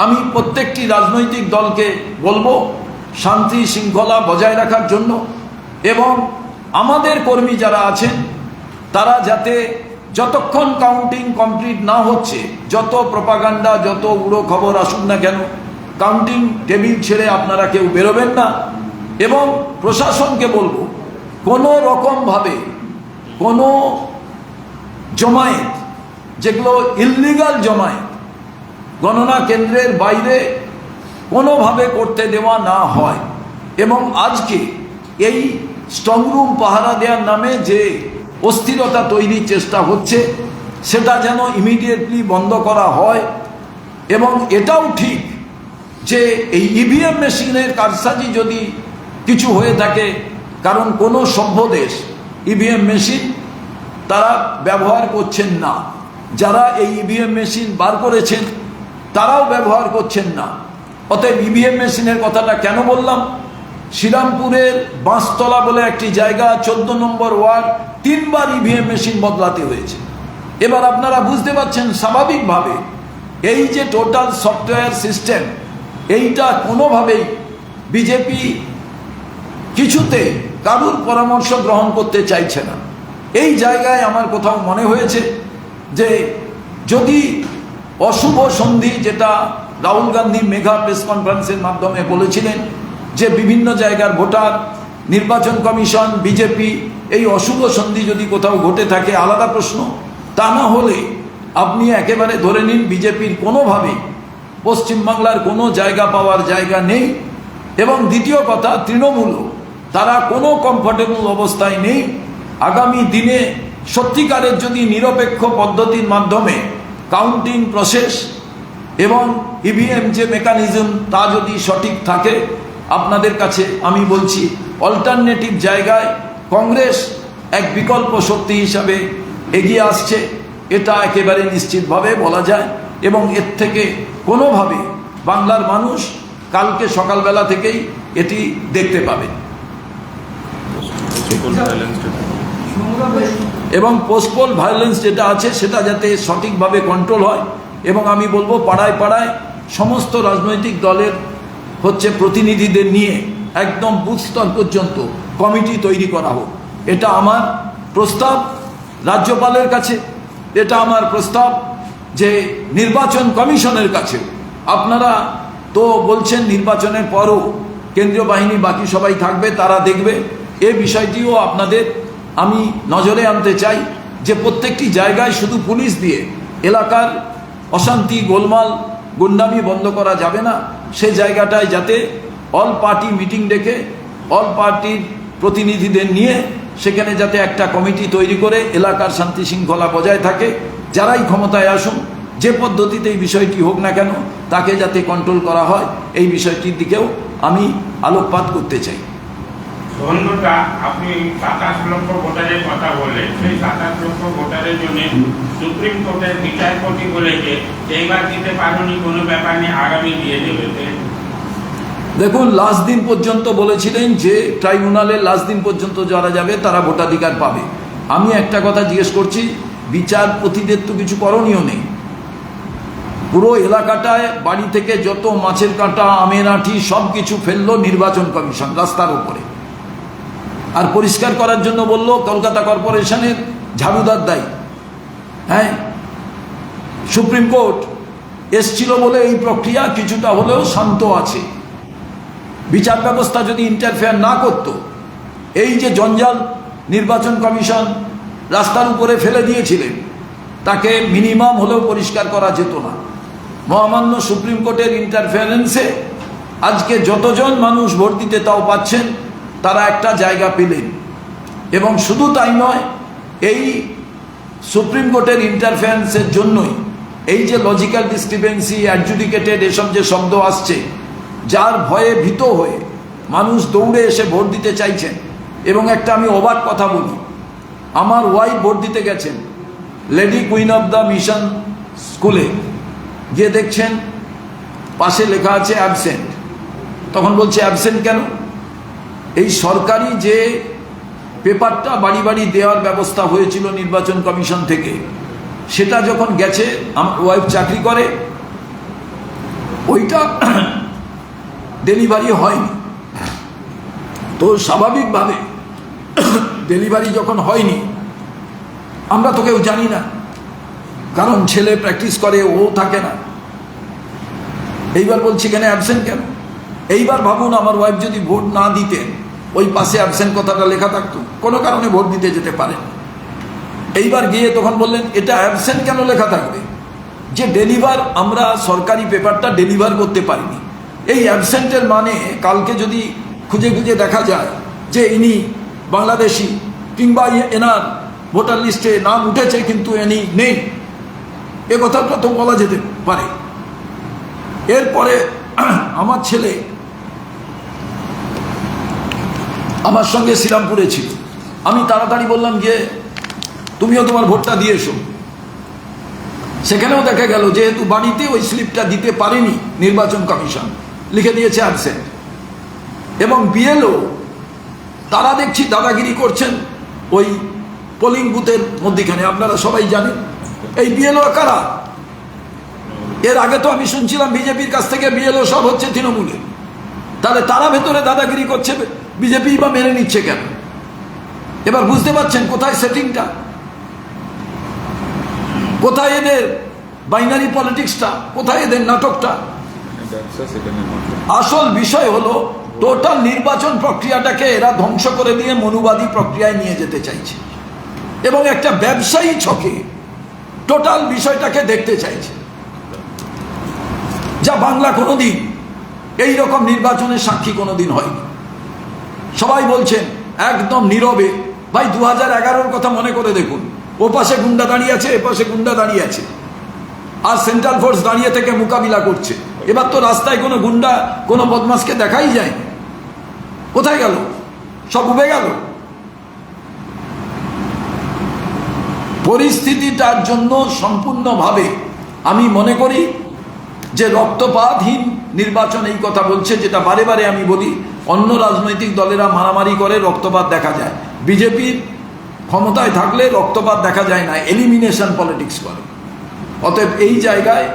আমি প্রত্যেকটি রাজনৈতিক দলকে বলবো শান্তি শৃঙ্খলা বজায় রাখার জন্য এবং আমাদের কর্মী যারা আছেন তারা যাতে যতক্ষণ কাউন্টিং কমপ্লিট না হচ্ছে, যত প্রপাগান্ডা, যত উড়ো খবর আসুক না কেন, কাউন্টিং টেবিল ছেড়ে আপনারা কেউ বেরোবেন না। এবং প্রশাসনকে বলবো কোনো রকমভাবে কোনো জমায়েত, যেগুলো ইললিগাল জমায়েত, গণনা কেন্দ্রের বাইরে কোনোভাবে করতে দেওয়া না হয়। এবং আজকে এই স্ট্রংরুম পাহারা দেওয়ার নামে যে অস্থিরতা তৈরির চেষ্টা হচ্ছে, সেটা যেন ইমিডিয়েটলি বন্ধ করা হয়। এবং এটাও ঠিক যে এই ইভিএম মেশিনের কারসাজি যদি কিছু হয়ে থাকে, কারণ কোনো সভ্য দেশ ইভিএম মেশিন তারা ব্যবহার করছেন না, যারা এই ইভিএম মেশিন বার করেছেন তারাও ব্যবহার করছেন না। অতএব ইভিএম মেশিনের কথাটা কেন বললাম, শ্রীরামপুরের বাঁশতলা বলে একটি জায়গা 14 নম্বর ওয়ার্ড 3 বার ইভিএম মেশিন বদলাতে হয়েছে। এবার আপনারা বুঝতে পারছেন স্বাভাবিকভাবে এই যে টোটাল সফটওয়্যার সিস্টেম, এইটা কোনোভাবেই বিজেপি কিছুতে কারুর পরামর্শ গ্রহণ করতে চাইছে না। এই জায়গায় আমার কোথাও মনে হয়েছে যে যদি অশুভ সন্ধি, যেটা রাহুল গান্ধী মেগা প্রেস কনফারেন্সের মাধ্যমে বলেছিলেন যে বিভিন্ন জায়গার ভোটার, নির্বাচন কমিশন, বিজেপি, এই অশুভ সন্ধি যদি কোথাও ঘটে থাকে আলাদা প্রশ্ন, তা না হলে আপনি একেবারে ধরে নিন বিজেপির কোনোভাবেই পশ্চিমবাংলার কোনো জায়গা পাওয়ার জায়গা নেই। এবং দ্বিতীয় কথা, তৃণমূলও তারা কোনো কমফোর্টেবল অবস্থায় নেই। আগামী দিনে সত্যিকারের যদি নিরপেক্ষ পদ্ধতির মাধ্যমে কাউন্টিং প্রসেস এবং ইভিএম যে মেকানিজম তা যদি সঠিক থাকে, আপনাদের কাছে আমি বলছি অল্টারনেটিভ জায়গায় কংগ্রেস এক বিকল্প শক্তি হিসাবে এগিয়ে আসছে, এটা একেবারে নিশ্চিতভাবে বলা যায়। এবং এর থেকে কোনোভাবে বাংলার মানুষ কালকে সকালবেলা থেকেই এটি দেখতে পাবে। এবং পোস্টপোল ভায়োলেন্স যেটা আছে সেটা যাতে সঠিকভাবে কন্ট্রোল হয়। এবং আমি বলবো পাড়ায় পাড়ায় সমস্ত রাজনৈতিক দলের প্রতিনিধিদের নিয়ে একদম বুথ স্তর পর্যন্ত কমিটি তৈরি করা হোক। এটা আমার প্রস্তাব রাজ্যপালের কাছে, এটা আমার প্রস্তাব যে নির্বাচন কমিশনের কাছে। আপনারা তো বলছেন নির্বাচনের পরও কেন্দ্রীয় বাহিনী বাকি সবাই থাকবে, তারা দেখবে। এ বিষয়টিও আপনাদের আমি নজরে আনতে চাই যে প্রত্যেকটি জায়গায় শুধু পুলিশ দিয়ে এলাকার অশান্তি, গোলমাল, গুন্ডামি বন্ধ করা যাবে না। সে জায়গাটায় যাতে অল পার্টি মিটিং ডেকে অল পার্টির প্রতিনিধিদের নিয়ে সেখানে যাতে একটা কমিটি তৈরি করে এলাকার শান্তি শৃঙ্খলা বজায় থাকে। যারাই ক্ষমতায় আসুন, যে পদ্ধতিতে এই বিষয়টি হোক না কেন, তাকে যাতে কন্ট্রোল করা হয়, এই বিষয়টির দিকেও আমি আলোকপাত করতে চাই। বন্ধুটা, আপনি 27 লক্ষ ভোটারের কথা বললেন, সেই 27 লক্ষ ভোটারের জন্য সুপ্রিম কোর্টের বিচারপতি বলেছে এইবার দিতে পারেনি, কোনো ব্যাপার নেই, আগামী দিয়ে দেবে। দেখুন, লাস্ট দিন পর্যন্ত বলেছিলেন যে ট্রাইব্যুনালের লাস্ট দিন পর্যন্ত যারা যাবে তারা ভোটাধিকার পাবে। আমি একটা কথা জিজ্ঞেস করছি, বিচারপতিদের তো কিছু করণীয় নেই। পুরো এলাকাটায় বাড়ি থেকে যত মাছের কাঁটা, আমের আঁটি সব কিছু ফেললো নির্বাচন কমিশন রাস্তার উপরে। আর পরিষ্কার করার জন্য বলল কলকাতা কর্পোরেশনের ঝাড়ুদার দায়ী। হ্যাঁ, সুপ্রিম কোর্ট এসছিল বলে এই প্রক্রিয়া কিছুটা হলেও শান্ত আছে। বিচার ব্যবস্থা যদি ইন্টারফেয়ার না করত, এই যে জঞ্জাল নির্বাচন কমিশন রাস্তার উপরে ফেলে দিয়েছিলেন, তাকে মিনিমাম হলেও পরিষ্কার করা যেত না। মহামান্য সুপ্রিম কোর্টের ইন্টারফেয়ারেন্সে আজকে যতজন মানুষ ভোট দিতে তাও পাচ্ছেন, তারা একটা জায়গা পেলেন। এবং শুধু তাই নয়, এই সুপ্রিম কোর্টের ইন্টারফেয়ারেন্সের জন্যই এই যে লজিক্যাল ডিসক্রিপেন্সি, অ্যাডজুডিকেটেড, এসব যে শব্দ আসছে, যার ভয়ে ভীত হয়ে মানুষ দৌড়ে এসে ভোট দিতে চাইছেন। এবং একটা আমি অবাক কথা বলি, আমার ওয়াইফ ভোট দিতে গেছেন lady queen of the mission স্কুলে, গিয়ে দেখছেন পাশে লেখা আছে অ্যাবসেন্ট। তখন বলছে অ্যাবসেন্ট কেন? এই সরকারি যে পেপারটা বাড়ি বাড়ি দেওয়ার ব্যবস্থা হয়েছিল নির্বাচন কমিশন থেকে, সেটা যখন গেছে, আমার ওয়াইফ চাকরি করে, ওইটা ডেলিভারি হয়নি। তো স্বাভাবিকভাবে ডেলিভারি যখন হয়নি, আমরা তো কেউ জানি না, কারণ ছেলে প্র্যাকটিস করে, ও থাকে না। এইবার বলছি কেন অ্যাবসেন্ট কেন? এইবার ভাবুন, আমার ওয়াইফ যদি ভোট না দিতেন, ওই পাশে অ্যাবসেন্ট কথাটা লেখা থাকতো, কোনো কারণে ভোট দিতে যেতে পারেন। এইবার গিয়ে তখন বললেন এটা অ্যাবসেন্ট কেন লেখা থাকবে? যে ডেলিভার, আমরা সরকারি পেপারটা ডেলিভার করতে পারিনি। এই অ্যাবসেন্টের মানে কালকে যদি খুঁজে খুঁজে দেখা যায় যে ইনি বাংলাদেশি, কিংবা এনার ভোটার লিস্টে নাম উঠেছে কিন্তু ইনি নেই, এ কথাটা তো বলা যেতে পারে। এরপরে আমার ছেলে আমার সঙ্গে শ্রীরামপুরে ছিল, আমি তাড়াতাড়ি বললাম যে তুমিও তোমার ভোটটা দিয়ে এসো। সেখানেও দেখা গেল যেহেতু বাড়িতে ওই স্লিপটা দিতে পারেনি নির্বাচন কমিশন, লিখে দিয়েছে অ্যাবসেন্ট। এবং বিএলও তারা দেখছি দাদাগিরি করছেন ওই পোলিং বুথের মধ্যখানে। আপনারা সবাই জানেন এই বিএলও কারা। এর আগে তো আমি শুনছিলাম বিজেপির কাছ থেকে বিএলও সব হচ্ছে তৃণমূলে, তাহলে তারা ভেতরে দাদাগিরি করছে, বিজেপি বা মেনে নিচ্ছে কেন? এবার বুঝতে পারছেন কোথায় সেটিংটা, কোথায় এদের বাইনারি পলিটিক্সটা, কোথায় এদের নাটকটা। আসল বিষয় হলো টোটাল নির্বাচন প্রক্রিয়াটাকে এরা ধ্বংস করে দিয়ে মনুবাদী প্রক্রিয়ায় নিয়ে যেতে চাইছে এবং একটা ব্যবসায়ী ছকে টোটাল বিষয়টাকে দেখতে চাইছে, যা বাংলা কোনোদিন এই রকম নির্বাচনের সাক্ষী কোনোদিন হয়নি। সবাই বলছেন একদম নীরবে। ভাই 2011-র কথা মনে করে দেখুন, ও পাশে গুন্ডা দাঁড়িয়ে আছে, এ পাশে গুন্ডা দাঁড়িয়ে আছে, আর সেন্ট্রাল ফোর্স দাঁড়িয়ে থেকে মোকাবিলা করছে। এবার তো রাস্তায় কোনো গুন্ডা কোনো বদমাসকে দেখাই যায়, কোথায় গেল? সব উবে গেল। পরিস্থিতিটার জন্য সম্পূর্ণভাবে আমি মনে করি যে রক্তপাতহীন নির্বাচন এই কথা বলছে, যেটা বারে বারে আমি বলি। অন্য রাজনৈতিক দলেরা মারামারি করে, রক্তপাত দেখা যায়। বিজেপির ক্ষমতায় থাকলে রক্তপাত দেখা যায় না, এলিমিনেশন পলিটিক্স করে। অতএব এই জায়গায়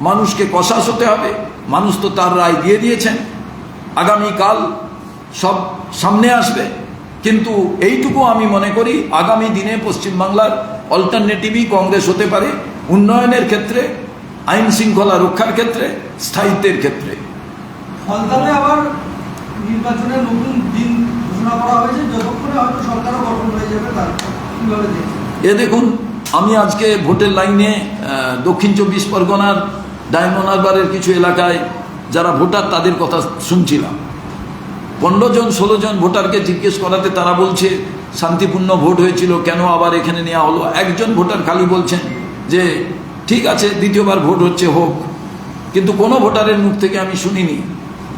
মানুষকে কষাস হতে হবে। মানুষ তো তার রায় দিয়ে দিয়েছেন, আগামীকাল সব সামনে আসবে। কিন্তু এইটুকু আমি মনে করি আগামী দিনে পশ্চিমবাংলার অল্টারনেটিভই কংগ্রেস হতে পারে, উন্নয়নের ক্ষেত্রে, আইন শৃঙ্খলা রক্ষার ক্ষেত্রে, স্থায়িত্বের ক্ষেত্রে। ফলতাতে আবার নির্বাচনের নতুন দিন ঘোষণা করা হয়েছে, যতক্ষণে হয়তো সরকারও গঠন হয়ে যাবে। তার কিভাবে দেখছেন? দেখুন, আমি আজকে ভোটের লাইনে দক্ষিণ 24 পরগনার ডায়মন্ড হারবারের কিছু এলাকায় যারা ভোটার তাদের কথা শুনছিলাম। 15 জন 16 জন ভোটারকে জিজ্ঞেস করাতে তারা বলছে শান্তিপূর্ণ ভোট হয়েছিল, কেন আবার এখানে নেওয়া হলো? একজন ভোটার খালি বলছেন যে ঠিক আছে, দ্বিতীয়বার ভোট হচ্ছে, হোক। কিন্তু কোনো ভোটারের মুখ থেকে আমি শুনিনি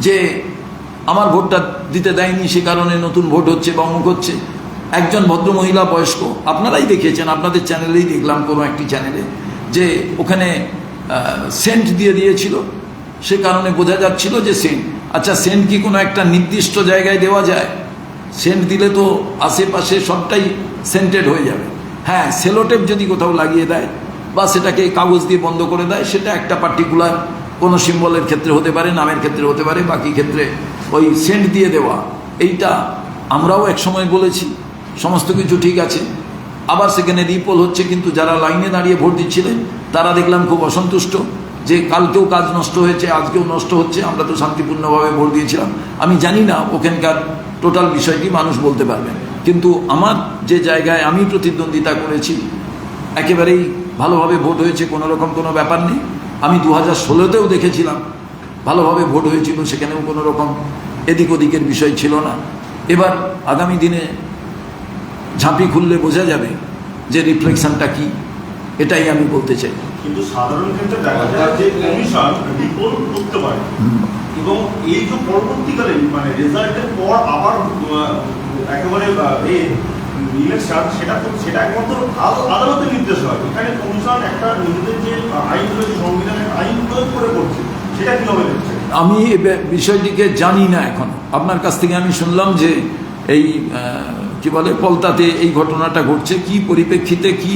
যে আমার ভোটটা দিতে দেয়নি, সে কারণে নতুন ভোট হচ্ছে বা অমুক হচ্ছে। একজন ভদ্রমহিলা বয়স্ক, আপনারাই দেখিয়েছেন, আপনাদের চ্যানেলেই দেখলাম কোনো একটি চ্যানেলে, যে ওখানে সেন্ট দিয়ে দিয়েছিল, সে কারণে বোঝা যাচ্ছিল যে সেন্ট। আচ্ছা, সেন্ট কি কোনো একটা নির্দিষ্ট জায়গায় দেওয়া যায়? সেন্ট দিলে তো আশেপাশে সবটাই সেন্টেড হয়ে যাবে। হ্যাঁ, সেলোটেপ যদি কোথাও লাগিয়ে দেয় বা সেটাকে কাগজ দিয়ে বন্ধ করে দেয়, সেটা একটা পার্টিকুলার কোনো সিম্বলের ক্ষেত্রে হতে পারে, নামের ক্ষেত্রে হতে পারে, বাকি ক্ষেত্রে ওই সেন্ট দিয়ে দেওয়া, এইটা আমরাও এক সময় বলেছি। সমস্ত কিছু ঠিক আছে, আবার সেখানে রিপোল হচ্ছে। কিন্তু যারা লাইনে দাঁড়িয়ে ভোট দিচ্ছিলেন তারা দেখলাম খুব অসন্তুষ্ট, যে কালকেও কাজ নষ্ট হয়েছে, আজকেও নষ্ট হচ্ছে, আমরা তো শান্তিপূর্ণভাবে ভোট দিয়েছিলাম। আমি জানি না ওখানকার টোটাল বিষয়টি মানুষ বলতে পারবেন, কিন্তু আমার যে জায়গায় আমি প্রতিদ্বন্দ্বিতা করেছি একেবারেই ভালোভাবে ভোট হয়েছে, কোনো রকম কোনো ব্যাপার নেই। আমি 2016-তেও দেখেছিলাম ভালোভাবে ভোট হয়েছিল, সেখানেও কোনো রকম এদিক ওদিকের বিষয় ছিল না। এবার আগামী দিনে ঝাঁপি খুললে বোঝা যাবে যে রিফ্লেকশনটা কি, এটাই আমি বলতে চাই। কিন্তু সাধারণ ক্ষেত্রে দেখা যায় যে কমিশন রিপোর্ট করতে পারে এবং এই যে পরবর্তীকালে মানে রেজাল্টের পর আবার একেবারে ইলেকশন, সেটা একমাত্র আদালতের নির্দেশ হয়। এখানে কমিশন একটা নিজেদের যে আইন রয়েছে, সংবিধানের আইন প্রয়োগ করে করছে, সেটা কিভাবে দেখছে? আমি এই বিষয়টিকে জানি না এখন। আপনার কাছ থেকে আমি শুনলাম যে এই কি বলে পলতাতে এই ঘটনাটা ঘটছে, কি পরিপ্রেক্ষিতে কি,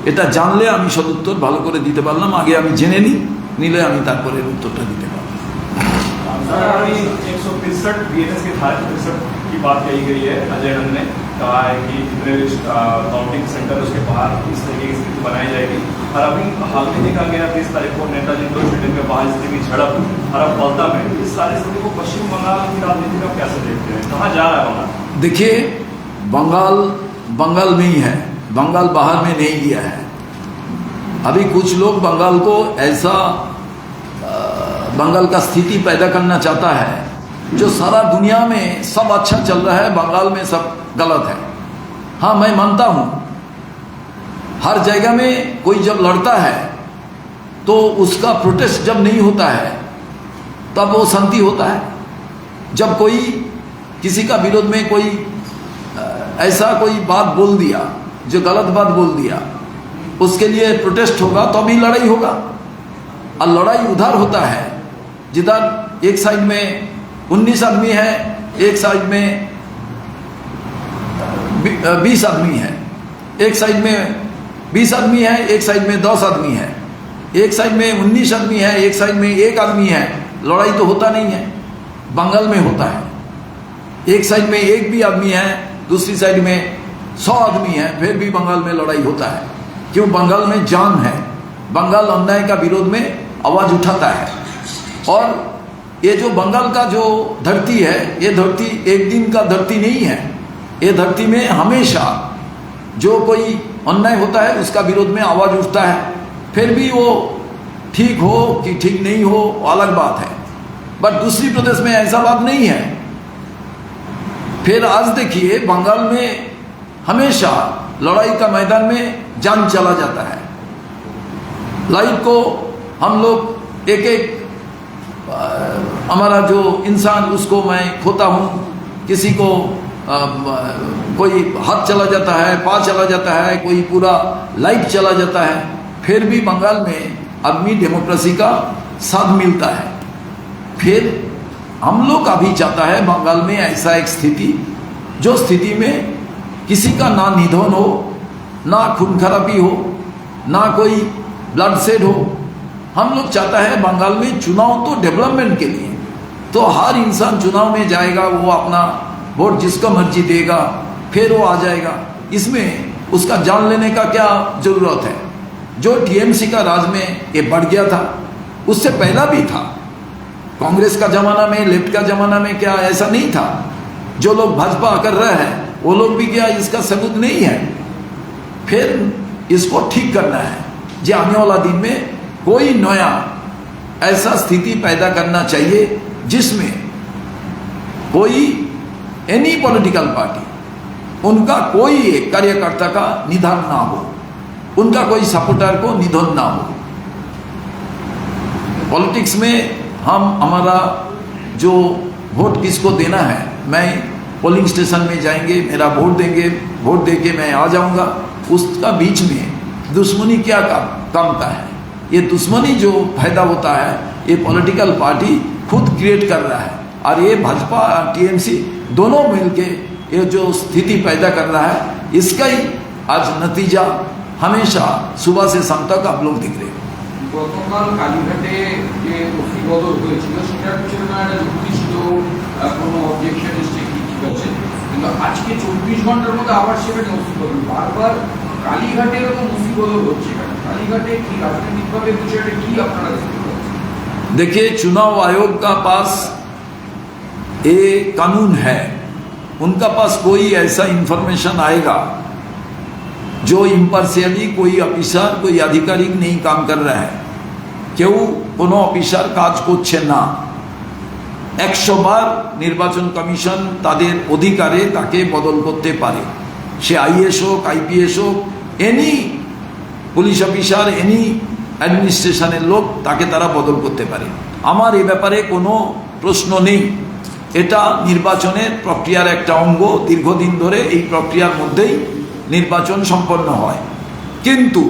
এটা জানলে আমি সদুত্তর ভালো করে দিতে পারলাম। আগে আমি জেনে নিলে আমি তারপরে উত্তরটা দিতে পারলাম। 163 बीएनएस के धारा 63 की बात कही गई है। अजय नंद ने कहा है कि जितने काउंटिंग सेंटर उसके बाहर इस तरीके की स्थिति बनाई जाएगी। और अभी हाल में देखा गया 30 तारीख को नेताजी इंडोर स्टेडियम के बाहर स्थिति की झड़प और अब फलता में, इस सारी स्थिति को पश्चिम बंगाल की राजनीति में कैसे देखते हैं? कहाँ जा रहा है वहाँ? देखिए, बंगाल में ही है, बंगाल बाहर में नहीं गया है। अभी कुछ लोग बंगाल को ऐसा बंगाल का स्थिति पैदा करना चाहता है जो सारा दुनिया में सब अच्छा चल रहा है, बंगाल में सब गलत है। हाँ, मैं मानता हूँ हर जगह में कोई जब लड़ता है तो उसका प्रोटेस्ट जब नहीं होता है तब वो शांति होता है। जब कोई किसी का विरोध में कोई ऐसा कोई बात बोल दिया जो गलत बात बोल दिया, उसके लिए प्रोटेस्ट होगा तो भी लड़ाई होगा। और लड़ाई उधर होता है जिधर एक साइड में 19 आदमी है, एक साइड में 20 आदमी है, एक साइड में 20 आदमी है, एक साइड में 10 आदमी है, एक साइड में 19 आदमी है, एक साइड में 1 आदमी है। लड़ाई तो होता नहीं है। बंगाल में होता है, एक साइड में 1 भी आदमी है, दूसरी साइड में 100 आदमी है, फिर भी बंगाल में लड़ाई होता है। क्यों? बंगाल में जान है। बंगाल अन्याय का विरोध में आवाज उठाता है। और ये जो बंगाल का जो धरती है, ये धरती एक दिन का धरती नहीं है। ये धरती में हमेशा जो कोई अन्याय होता है उसका विरोध में आवाज उठता है। फिर भी वो ठीक हो कि ठीक नहीं हो अलग बात है, बट दूसरी प्रदेश में ऐसा बात नहीं है। फिर आज देखिए बंगाल में हमेशा लड़ाई का मैदान में जान चला जाता है। लाइफ को हम लोग एक एक हमारा जो इंसान उसको मैं खोता हूँ, किसी को कोई हाथ चला जाता है, पाँव चला जाता है, कोई पूरा लाइफ चला जाता है। फिर भी बंगाल में आदमी डेमोक्रेसी का साथ मिलता है। फिर हम लोग अभी चाहता है बंगाल में ऐसा एक स्थिति, जो स्थिति में किसी का ना निधन हो, ना खून खराबी हो, ना कोई ब्लड शेड हो। हम लोग चाहता है बंगाल में चुनाव तो डेवलपमेंट के लिए, तो हर इंसान चुनाव में जाएगा, वो अपना वोट जिसको मर्जी देगा, फिर वो आ जाएगा। इसमें उसका जान लेने का क्या जरूरत है? जो टीएमसी का राज में ये बढ़ गया था, उससे पहला भी था। कांग्रेस का जमाना में, लेफ्ट का जमाना में क्या ऐसा नहीं था? जो लोग भाजपा कर रहे हैं वो लोग भी क्या इसका सबूत नहीं है? फिर इसको ठीक करना है, जो आने वाला दिन में कोई नया ऐसा स्थिति पैदा करना चाहिए जिसमें कोई एनी पॉलिटिकल पार्टी, उनका कोई एक कार्यकर्ता का निधन ना हो, उनका कोई सपोर्टर को निधन ना हो। पॉलिटिक्स में हम हमारा जो वोट किसको देना है, मैं पोलिंग स्टेशन में जाएंगे, मेरा वोट देंगे, वोट देके मैं आ जाऊंगा, उसका बीच में दुश्मनी क्या काम का है? ये दुश्मनी जो फायदा होता है ये पॉलिटिकल पार्टी खुद क्रिएट कर रहा है। और ये भाजपा टीएमसी दोनों मिलके ये जो स्थिति पैदा कर रहा है, इसका ही आज नतीजा हमेशा सुबह से शाम तक आप लोग दिख रहे हैं। গতকাল কালীঘাটে যে ওসি বদল হয়েছিল সেটার পিছনে একটা যুক্তি ছিল, কোনো অবজেকশন এসছে কি ঠিক আছে, কিন্তু আজকে 24 ঘন্টার মধ্যে আবার সেখানে ওসি বদল। বারবার কালীঘাটে এরকম ওসি বদল হচ্ছে কেন? কালীঘাটে কি রাজনৈতিকভাবে বিষয়টা কি আপনারা দেখতে পাচ্ছেন? देखिए, चुनाव आयोग का पास ये कानून है, उनका पास कोई ऐसा इंफॉर्मेशन आएगा जो इम्पार्शियली कोई ऑफिसर कोई आधिकारिक नहीं काम कर रहा है, কেউ কোনো অফিসার কাজ করছে না। 100 বার নির্বাচন কমিশন তাদের অধিকারে তাকে বদল করতে পারে। সে আইএস হোক, আইপিএস হোক, এনি পুলিশ অফিসার, এনি অ্যাডমিনিস্ট্রেশনের লোক, তাকে তারা বদল করতে পারে। আমার এ ব্যাপারে কোনো প্রশ্ন নেই। এটা নির্বাচনের প্রক্রিয়ার একটা অঙ্গ। দীর্ঘদিন ধরে এই প্রক্রিয়ার মধ্যেই নির্বাচন সম্পন্ন হয়। কিন্তু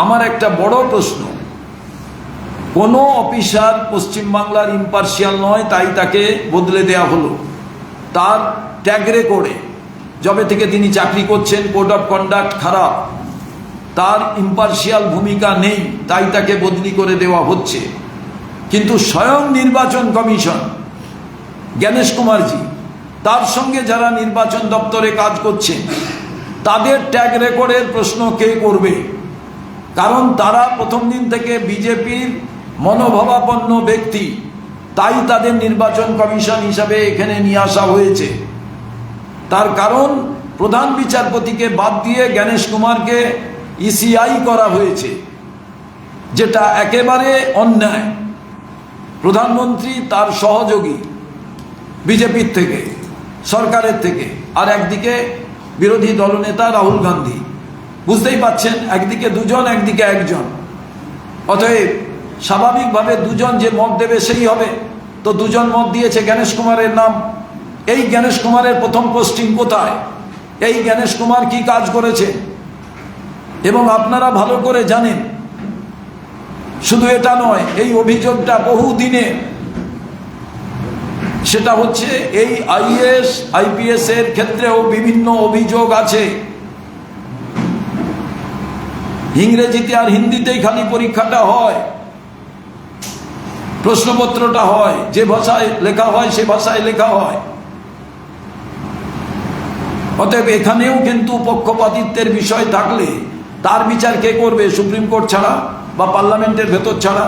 আমার একটা বড় প্রশ্ন, কোনো অফিসার পশ্চিমবাংলার ইম্পার্শিয়াল নয় তাই তাকে বদলে দেওয়া হলো। তার ট্যাগ রেকর্ডে যবে থেকে তিনি চাকরি করছেন কোড অফ কন্ডাক্ট খারাপ, তার ইম্পার্শিয়াল ভূমিকা নেই তাই তাকে বদলি করে দেওয়া হচ্ছে। কিন্তু স্বয়ং নির্বাচন কমিশন জ্ঞানেশ কুমারজি, তার সঙ্গে যারা নির্বাচন দপ্তরে কাজ করছেন, তাদের ট্যাগ রেকর্ডের প্রশ্ন কে করবে? কারণ তারা প্রথম দিন থেকে বিজেপির মনোভাবাপন্ন ব্যক্তি, তাই তাদের নির্বাচন কমিশন হিসাবে এখানে নিয়ে আসা হয়েছে। তার কারণ প্রধান বিচারপতিকে বাদ দিয়ে জ্ঞানেশ কুমারকে ইসিআই করা হয়েছে, যেটা একেবারে অন্যায়। প্রধানমন্ত্রী তার সহযোগী বিজেপির থেকে, সরকারের থেকে, আর একদিকে বিরোধী দলনেতা রাহুল গান্ধী। বুঝতেই পাচ্ছেন, একদিকে দুজন, একদিকে একজন। অতএব স্বাভাবিকভাবে দুজন যে মত দেবে সেই হবে। তো দুজন মত দিয়েছে জ্ঞানেশ কুমারের নাম। এই জ্ঞানেশ কুমারের প্রথম পোস্টিং কোথায়? এই জ্ঞানেশ কুমার কি কাজ করেছে? এবং আপনারা ভালো করে জানেন, শুধু এটা নয়, এই অভিযোগটা বহু দিনের। সেটা হচ্ছে এই আইএএস আইপিএস এর ক্ষেত্রেও বিভিন্ন অভিযোগ আছে। ইংরেজিতে আর হিন্দিতেই খালি পরীক্ষাটা হয়, প্রশ্নপত্রটা হয়, যে ভাষায় লেখা হয় সে ভাষায় লেখা হয়। অতএব এখানেও কিন্তু পক্ষপাতিত্বের বিষয় থাকলে তার বিচার কে করবে? সুপ্রিম কোর্ট ছাড়া বা পার্লামেন্টের ভেতর ছাড়া?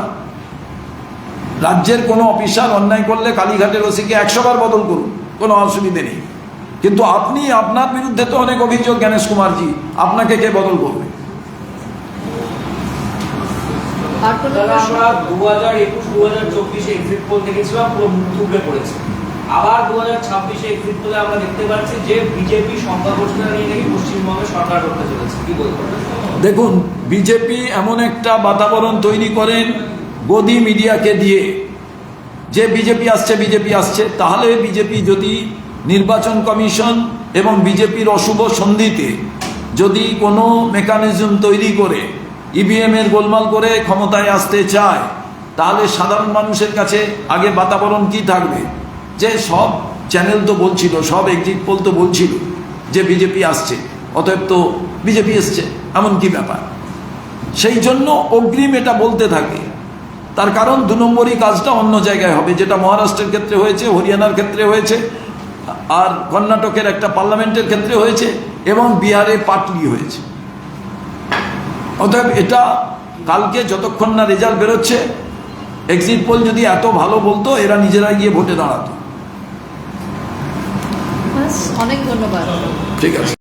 রাজ্যের কোনো অফিসার অন্যায় করলে কালীঘাটের ওসিকে 100 বার বদল করুন, কোনো অসুবিধে নেই। কিন্তু আপনি, আপনার বিরুদ্ধে তো অনেক অভিযোগ জ্ঞানেশ কুমারজি, আপনাকে কে বদল করবে? আর কোনো তাহলে প্রশ্ন? আমরা 2021-2024 এক্সিট পোল দেখেছিলাম পুরো মুখ থুবড়ে পড়েছে। আবার 2026 এক্সিট পোলে আমরা দেখতে পাচ্ছি যে বিজেপি সংখ্যাগরিষ্ঠতা নিয়ে নাকি পশ্চিমবঙ্গে সরকার করতে চলেছে। কি বলবেন? দেখুন, বিজেপি এমন একটা বাতাবরণ তৈরি করেন গদি মিডিয়াকে দিয়ে যে বিজেপি আসছে, বিজেপি আসছে। তাহলে বিজেপি যদি নির্বাচন কমিশন এবং বিজেপির অশুভ সন্ধিতে যদি কোনো মেকানিজম তৈরি করে ইভিএম এর গোলমাল করে ক্ষমতায় আসতে চায়, তাহলে সাধারণ মানুষের কাছে আগে বাতাবরণ কি থাকবে? যে সব চ্যানেল তো বলছিল, সব এক্সিট পোল তো বলছিল যে বিজেপি আসছে, অতএব তো বিজেপি এসছে, এমন কি ব্যাপার? সেই জন্য অগ্রিম এটা বলতে থাকে। তার কারণ 2 নম্বরই কাজটা অন্য জায়গায় হবে, যেটা মহারাষ্ট্রের ক্ষেত্রে হয়েছে, হরিয়ানার ক্ষেত্রে হয়েছে, আর কর্ণাটকের একটা পার্লামেন্টের ক্ষেত্রে হয়েছে, এবং বিহারে পাটলি হয়েছে। অতএব এটা কালকে যতক্ষণ না রেজাল্ট বেরোচ্ছে, এক্সিট পোল যদি এত ভালো বলতো, এরা নিজেরা গিয়ে ভোটে দাঁড়াতো। ব্যাস, অনেক ধন্যবাদ। ঠিক আছে।